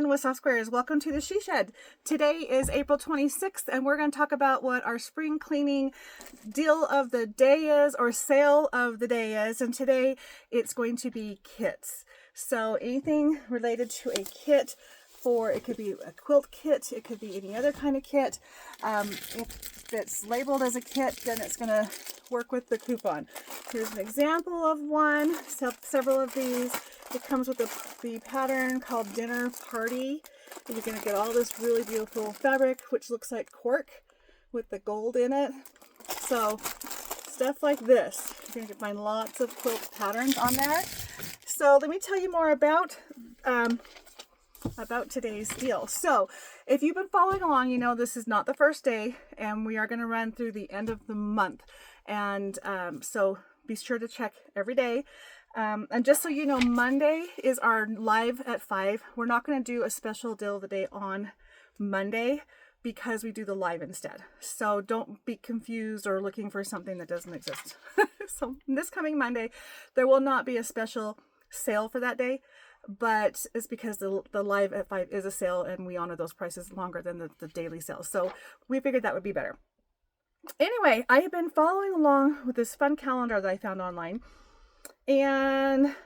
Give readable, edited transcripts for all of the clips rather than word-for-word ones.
Lynne with Soft Squares. Welcome to the She Shed. Today is April 26th and we're going to talk about what our spring cleaning deal of the day is, or sale of the day is. And today it's going to be kits. So anything related to a kit, it could be a quilt kit, it could be any other kind of kit. If it's labeled as a kit, then it's going to work with the coupon. Here's an example of one, several of these. It comes with the pattern called Dinner Party. And you're going to get all this really beautiful fabric, which looks like cork with the gold in it. So stuff like this. You're going to find lots of quilt patterns on there. So let me tell you more about today's deal. So if you've been following along, you know this is not the first day, and we are going to run through the end of the month. And so be sure to check every day. And just so you know, Monday is our live at 5. We're not going to do a special deal of the day on Monday because we do the live instead. So don't be confused or looking for something that doesn't exist. So this coming Monday, there will not be a special sale for that day, but it's because the live at 5 is a sale and we honor those prices longer than the daily sales. So we figured that would be better. Anyway, I have been following along with this fun calendar that I found online. And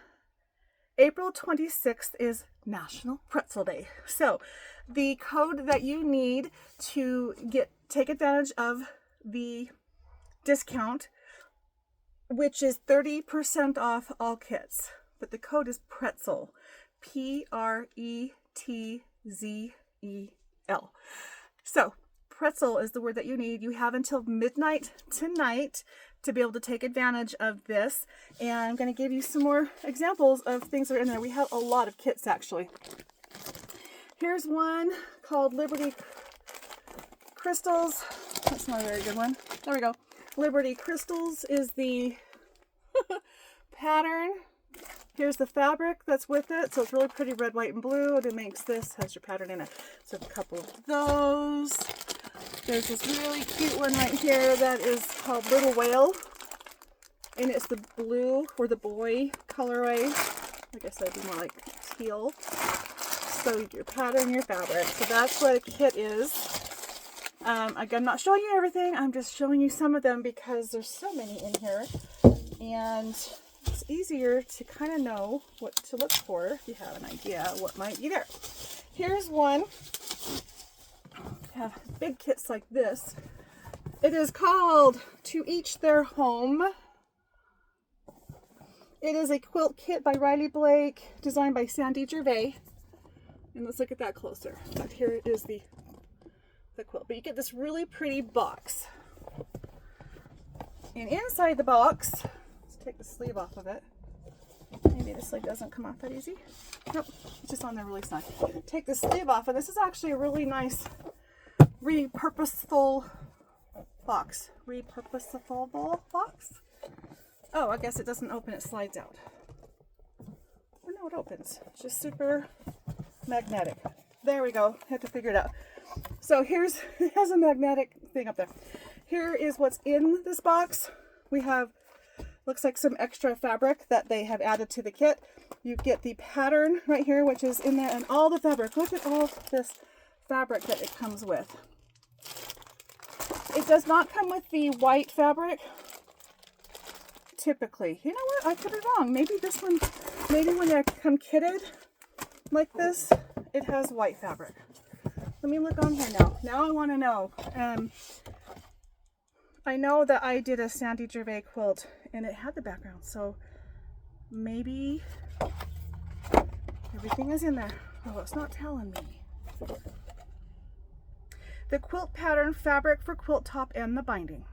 April 26th is National Pretzel Day. So the code that you need to take advantage of the discount, which is 30% off all kits, but the code is pretzel, P-R-E-T-Z-E-L. So pretzel is the word that you need. You have until midnight tonight to be able to take advantage of this. And I'm going to give you some more examples of things that are in there. We have a lot of kits actually. Here's one called Liberty Crystals. That's not a very good one. There we go. Liberty Crystals is the pattern. Here's the fabric that's with it. So it's really pretty red, white, and blue. And it makes this, has your pattern in it. So a couple of those. There's this really cute one right here that is called Little Whale. And it's the blue or the boy colorway. I guess that'd be more like teal. So you do your pattern, your fabric. So that's what a kit is. Again, I'm not showing you everything. I'm just showing you some of them because there's so many in here. And it's easier to kind of know what to look for if you have an idea what might be there. Here's one. Have big kits like this. It is called To Each Their Home. It is a quilt kit by Riley Blake, designed by Sandy Gervais. And let's look at that closer. But here is the quilt. But you get this really pretty box. And inside the box, let's take the sleeve off of it. Maybe the sleeve doesn't come off that easy. Nope, it's just on there really snug. Take the sleeve off, and this is actually a really nice repurposeful box. Repurposeful box? Oh, I guess it doesn't open, it slides out. Oh no, it opens. It's just super magnetic. There we go. Had to figure it out. So it has a magnetic thing up there. Here is what's in this box. We have, looks like some extra fabric that they have added to the kit. You get the pattern right here, which is in there, and all the fabric. Look at all this fabric that it comes with. It does not come with the white fabric typically. You know what? I could be wrong. Maybe this one, maybe when they come kitted like this, it has white fabric. Let me look on here now. Now I want to know. I know that I did a Sandy Gervais quilt and it had the background, so maybe everything is in there. Oh, it's not telling me. The quilt pattern, fabric for quilt top, and the binding.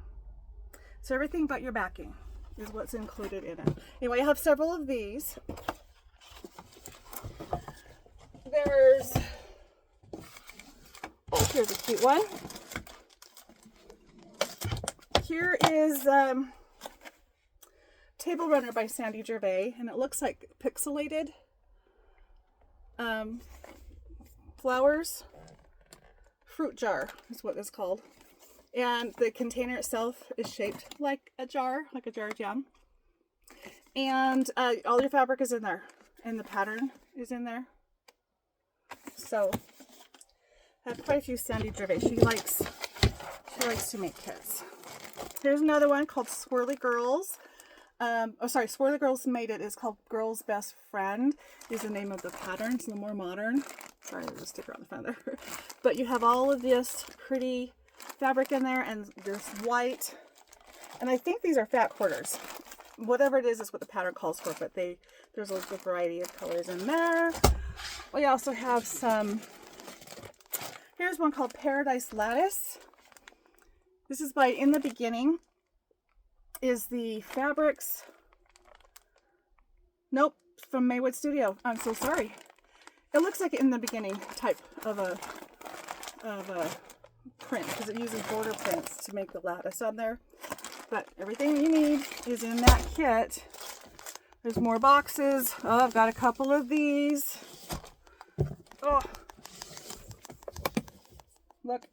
So everything but your backing is what's included in it. Anyway, I have several of these. Here's a cute one. Here is Table Runner by Sandy Gervais, and it looks like pixelated flowers. Fruit jar is what it's called. And the container itself is shaped like a jar of jam. And all your fabric is in there. And the pattern is in there. So I have quite a few Sandy Drivet. She likes to make kits. Here's another one called Swirly Girls. Swirly Girls made it. It's called Girl's Best Friend is the name of the pattern. It's a little more modern. Sorry, there's a sticker on the front there. But you have all of this pretty fabric in there, and there's white. And I think these are fat quarters. Whatever it is what the pattern calls for, but there's a good variety of colors in there. We also have some, here's one called Paradise Lattice. This is by In the Beginning. Is the fabrics, nope, from Maywood Studio. I'm so sorry. It looks like In the Beginning type of a print, because it uses border prints to make the lattice on there. But everything you need is in that kit. There's more boxes. Oh, I've got a couple of these. Oh, look.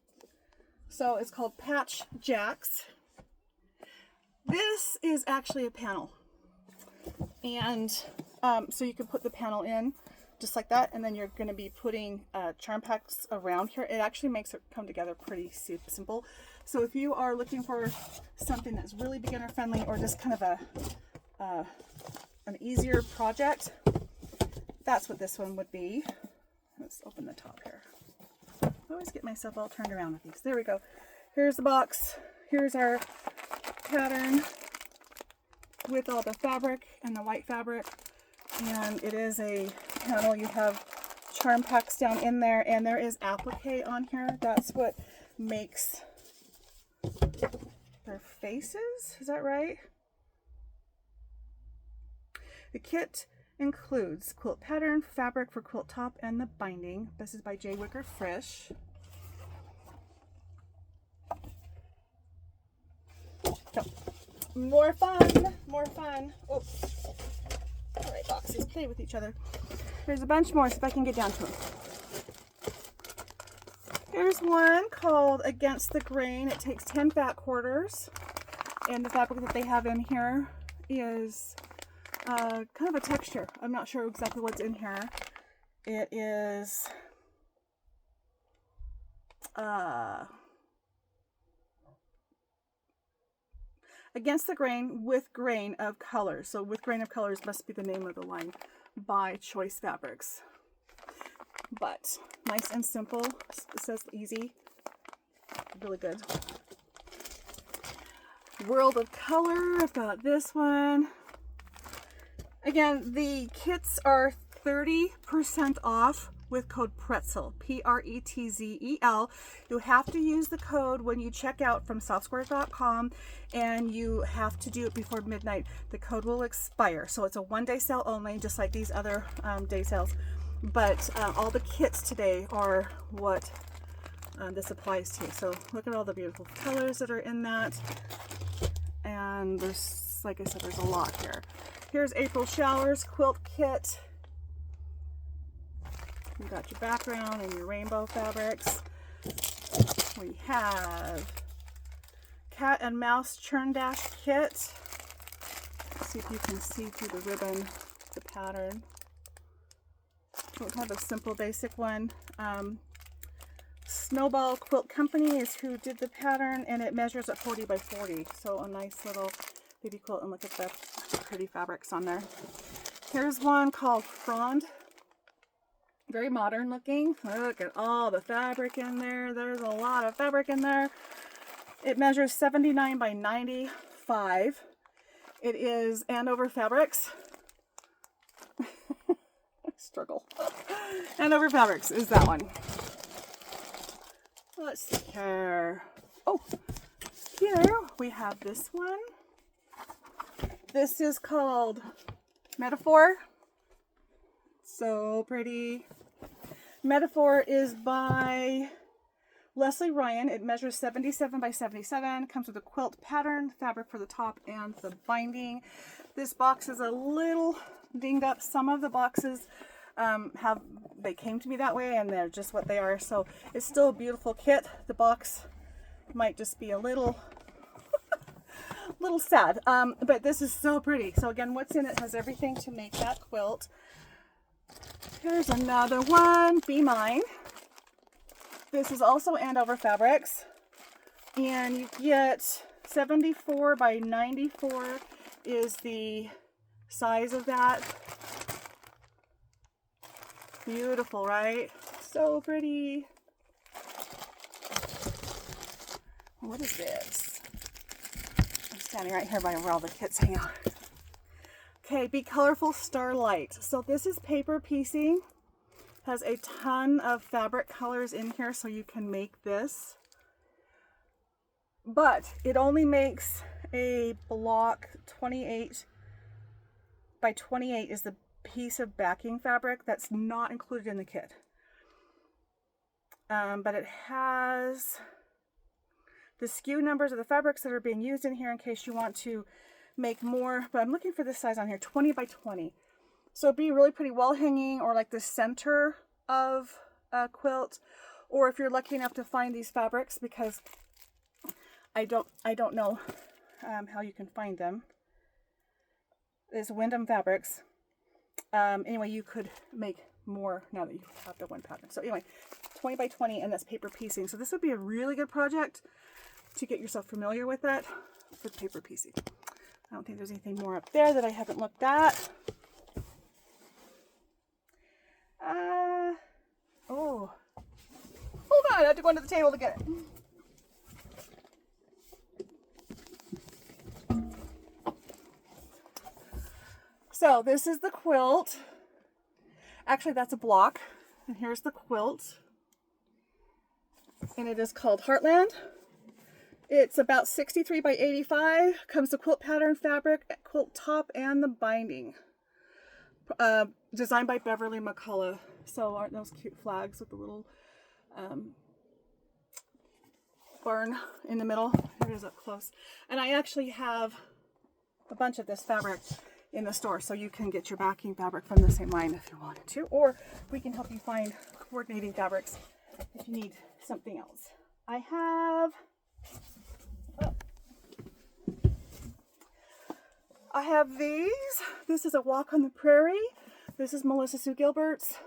So it's called Patch Jacks. This is actually a panel. And so you can put the panel in just like that, and then you're going to be putting charm packs around here. It actually makes it come together pretty simple. So if you are looking for something that's really beginner friendly, or just kind of an easier project, that's what this one would be. Let's open the top here. I always get myself all turned around with these. There we go. Here's the box. Here's our pattern with all the fabric and the white fabric. And it is a panel. You have charm packs down in there, and there is applique on here. That's what makes their faces. Is that right? The kit includes quilt pattern, fabric for quilt top, and the binding. This is by J. Wicker Frisch. So, more fun, more fun. Oh, all right, boxes play with each other. There's a bunch more, so if I can get down to them. Here's one called Against the Grain. It takes 10 fat quarters, and the fabric that they have in here is kind of a texture. I'm not sure exactly what's in here. It is Against the Grain with Grain of Colors. So With Grain of Colors must be the name of the line by Choice Fabrics. But nice and simple. It says easy. Really good. World of Color. I've got this one. Again, the kits are 30% off with code PRETZEL, P-R-E-T-Z-E-L. You have to use the code when you check out from softsquares.com, and you have to do it before midnight. The code will expire. So it's a one-day sale only, just like these other day sales. But all the kits today are what this applies to. So look at all the beautiful colors that are in that. And there's, like I said, there's a lot here. Here's April Showers Quilt Kit. You got your background and your rainbow fabrics. We have Cat and Mouse Churn Dash Kit. Let's see if you can see through the ribbon, the pattern. We'll have a simple basic one. Snowball Quilt Company is who did the pattern, and it measures at 40 by 40. So a nice little baby quilt, and look at the pretty fabrics on there. Here's one called Frond. Very modern looking. Look at all the fabric in there. There's a lot of fabric in there. It measures 79 by 95. It is Andover Fabrics. Struggle. Andover Fabrics is that one. Let's see here. Oh, here we have this one. This is called Metaphor. So pretty. Metaphor is by Leslie Ryan. It measures 77 by 77. Comes with a quilt pattern, fabric for the top, and the binding. This box is a little dinged up. Some of the boxes they came to me that way, and they're just what they are. So it's still a beautiful kit. The box might just be a little sad, but this is so pretty. So again, what's in it has everything to make that quilt. Here's another one, Be Mine. This is also Andover Fabrics. And you get 74 by 94 is the size of that. Beautiful, right? So pretty. What is this? I'm standing right here by where all the kits hang out. Okay, Be Colorful Starlight. So this is paper piecing. Has a ton of fabric colors in here, so you can make this. But it only makes a block 28 by 28 is the piece of backing fabric that's not included in the kit. But it has the SKU numbers of the fabrics that are being used in here in case you want to make more. But I'm looking for this size on here, 20 by 20. So it'd be really pretty wall hanging or like the center of a quilt. Or if you're lucky enough to find these fabrics, because I don't know how you can find them. It's Wyndham Fabrics. Anyway, you could make more now that you have the one pattern. So anyway, 20 by 20, and that's paper piecing. So this would be a really good project to get yourself familiar with that for paper piecing. I don't think there's anything more up there that I haven't looked at. Oh, hold on, I have to go under the table to get it. So this is the quilt. Actually, that's a block. And here's the quilt. And it is called Heartland. It's about 63 by 85. Comes the quilt pattern, fabric, quilt top, and the binding. Designed by Beverly McCullough. So aren't those cute flags with the little barn in the middle? Here it is up close. And I actually have a bunch of this fabric in the store, so you can get your backing fabric from the same line if you wanted to, or we can help you find coordinating fabrics if you need something else. I have these. This is a Walk on the Prairie. This is Melissa Sue Gilbert's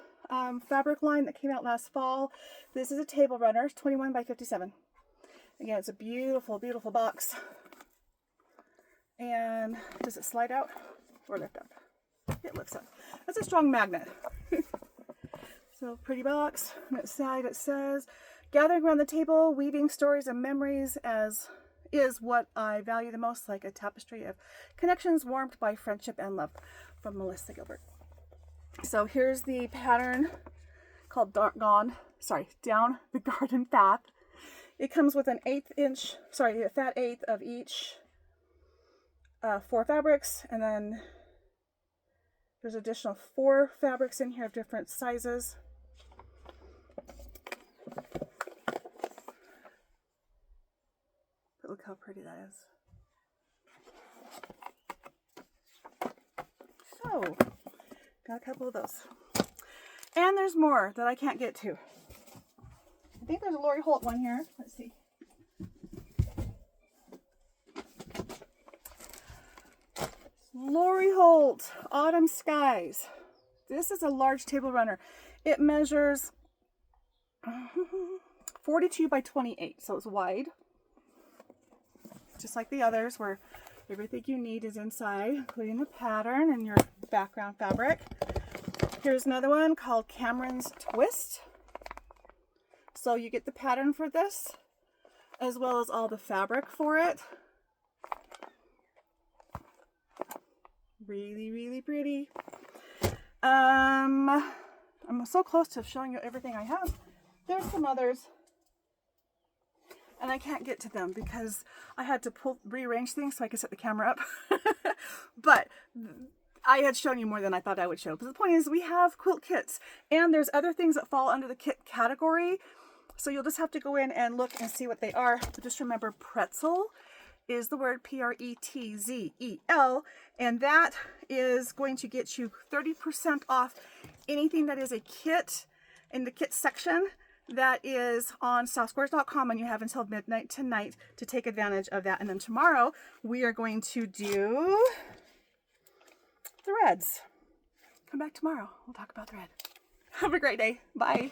fabric line that came out last fall. This is a table runner, 21 by 57. Again, it's a beautiful, beautiful box. And does it slide out or lift up? It lifts up. That's a strong magnet. So pretty box. On its side it says, gathering around the table, weaving stories and memories as is what I value the most, like a tapestry of connections warmed by friendship and love, from Melissa Gilbert. So here's the pattern called Down the Garden Path. It comes with an a fat eighth of each 4 fabrics, and then there's additional 4 fabrics in here of different sizes. But look how pretty that is. So, got a couple of those. And there's more that I can't get to. I think there's a Lori Holt one here. Let's see. Lori Holt, Autumn Skies. This is a large table runner. It measures 42 by 28, so it's wide. Just like the others, where everything you need is inside, including the pattern and your background fabric. Here's another one called Cameron's Twist. So you get the pattern for this, as well as all the fabric for it. Really, really pretty. I'm so close to showing you everything I have. There's some others, and I can't get to them because I had to rearrange things so I could set the camera up. But I had shown you more than I thought I would show. But the point is, we have quilt kits, and there's other things that fall under the kit category. So you'll just have to go in and look and see what they are. But just remember, pretzel is the word P-R-E-T-Z-E-L, and that is going to get you 30% off anything that is a kit in the kit section that is on softsquares.com, and you have until midnight tonight to take advantage of that. And then tomorrow we are going to do threads. Come back tomorrow. We'll talk about thread. Have a great day. Bye.